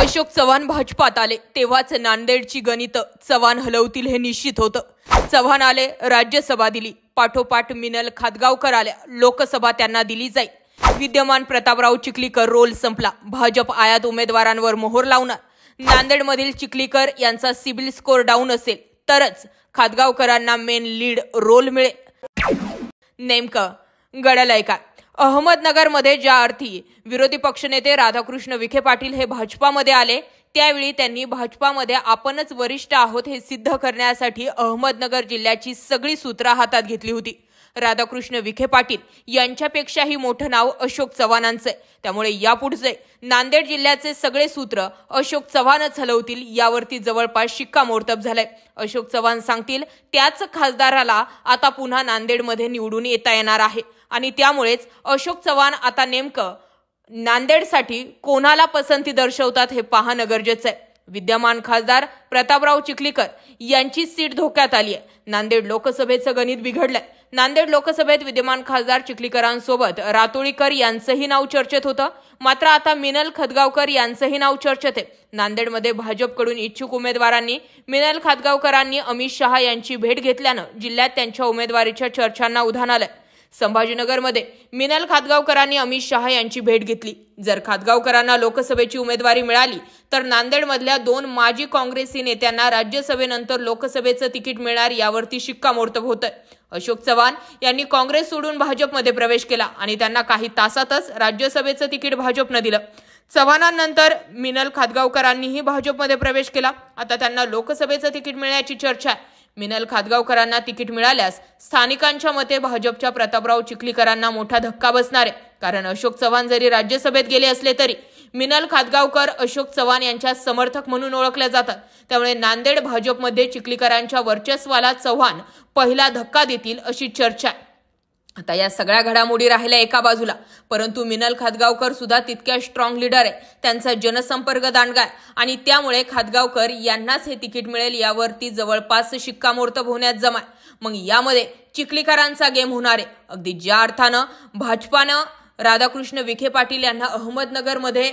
अशोक चव्हाण भाजपात आले तेव्हाच नांदेडची गणित चव्हाण हलवतील हे निश्चित होतं। चव्हाण आले, राज्यसभा दिली, पाठोपाठ मिनल खादगावकर आल्या, लोकसभा त्यांना दिली जाईल। विद्यमान प्रतापराव चिखलीकर रोल संपला, भाजप आयात उमेदवारांवर मोहर लावणार। नांदेडमधील चिखलीकर यांचा सिबिल स्कोर डाऊन असेल तरच खादगावकरांना मेन लीड रोल मिळेल। नेमकं घडलंय काय? अहमदनगरमध्ये ज्या अर्थी विरोधी पक्षनेते राधाकृष्ण विखे पाटील हे भाजपामध्ये आले त्यावेळी त्यांनी भाजपामध्ये आपणच वरिष्ठ आहोत हे सिद्ध करण्यासाठी अहमदनगर जिल्ह्याची सगळी सूत्र हातात घेतली होती। राधाकृष्ण विखे पाटील यांच्यापेक्षाही मोठं नाव अशोक चव्हाणांचं आहे, त्यामुळे यापुढचे नांदेड जिल्ह्याचे सगळे सूत्र अशोक चव्हाणच हलवतील यावरती जवळपास शिक्कामोर्तब झालंय। अशोक चव्हाण सांगतील त्याच खासदाराला आता पुन्हा नांदेडमध्ये निवडून येता येणार आहे आणि त्यामुळेच अशोक चव्हाण आता नेमकं नांदेडसाठी कोणाला पसंती दर्शवतात हे पाहणं गरजेचं आहे। विद्यमान खासदार प्रतापराव चिखलीकर यांची सीट धोक्यात आली आहे। नांदेड लोकसभेचं गणित बिघडलंय। नांदेड लोकसभेत विद्यमान खासदार चिखलीकरांसोबत रातोळीकर यांचंही नाव चर्चेत होतं, मात्र आता मिनल खादगावकर यांचंही नाव चर्चेत आहे। नांदेडमध्ये भाजपकडून इच्छुक उमेदवारांनी मिनल खादगावकरांनी अमित शहा यांची भेट घेतल्यानं जिल्ह्यात त्यांच्या उमेदवारीच्या चर्चांना उधाण आलंय। संभाजीनगरमध्ये मिनल खादगावकरांनी अमित शहा यांची भेट घेतली। जर खादगावकरांना लोकसभेची उमेदवारी मिळाली तर नांदेडमधल्या 2 माजी काँग्रेसी नेत्यांना राज्यसभेनंतर लोकसभेचं तिकीट मिळणार यावरती शिक्कामोर्तब होतंय। अशोक चव्हाण यांनी काँग्रेस सोडून भाजपमध्ये प्रवेश केला आणि त्यांना काही तासातच राज्यसभेचं तिकीट भाजपनं दिलं। चव्हाणांनंतर मिनल खादगावकरांनीही भाजपमध्ये प्रवेश केला, आता त्यांना लोकसभेचं तिकीट मिळण्याची चर्चा आहे। मिनल खादगावकरांना तिकीट मिळाल्यास स्थानिकांच्या मते भाजपच्या प्रतापराव चिखलीकरांना मोठा धक्का बसणार आहे, कारण अशोक चव्हाण जरी राज्यसभेत गेले असले तरी मिनल खादगावकर अशोक चव्हाण यांच्या समर्थक म्हणून ओळखले जातात। त्यामुळे नांदेड भाजपमध्ये चिखलीकरांच्या वर्चस्वाला चव्हाण पहिला धक्का देतील अशी चर्चा आहे। आता या सगळ्या घडामोडी राहिल्या एका बाजूला, परंतु मिनल खादगावकर सुद्धा तितक्या स्ट्रॉंग लीडर आहे, त्यांचा जनसंपर्क दांडगा आहे आणि त्यामुळे खादगावकर यांनाच हे तिकीट मिळेल यावरती जवळपास शिक्कामोर्तब होण्यात जमाय। मग यामध्ये चिखलीकरांचा गेम होणार आहे। अगदी ज्या अर्थानं भाजपानं राधाकृष्ण विखे पाटील यांना अहमदनगरमध्ये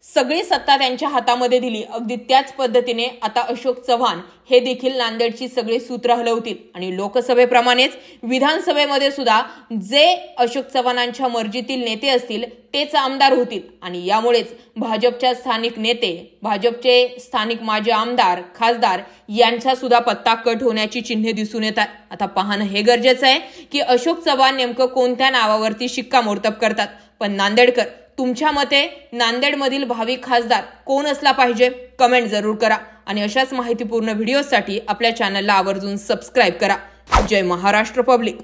सगळी सत्ता त्यांच्या हातामध्ये दिली, अगदी त्याच पद्धतीने आता अशोक चव्हाण हे देखील नांदेडची सगळी सूत्र हलवतील आणि लोकसभेप्रमाणेच विधानसभेमध्ये सुद्धा जे अशोक चव्हाणांच्या मर्जीतील नेते असतील तेच आमदार होतील आणि यामुळेच भाजपच्या स्थानिक नेते, भाजपचे स्थानिक माजी आमदार, खासदार यांचा सुद्धा पत्ता कट होण्याची चिन्हे दिसून येतात। आता पाहणं हे गरजेचं आहे की अशोक चव्हाण नेमकं कोणत्या नावावरती शिक्कामोर्तब करतात। पण नांदेडकर, तुमच्या मते नांदेडमधील भावी खासदार कोण असला पाहिजे? कमेंट जरूर करा आणि अशाच माहितीपूर्ण व्हिडिओसाठी आपल्या चॅनलला आवर्जून सबस्क्राईब करा। जय महाराष्ट्र पब्लिक।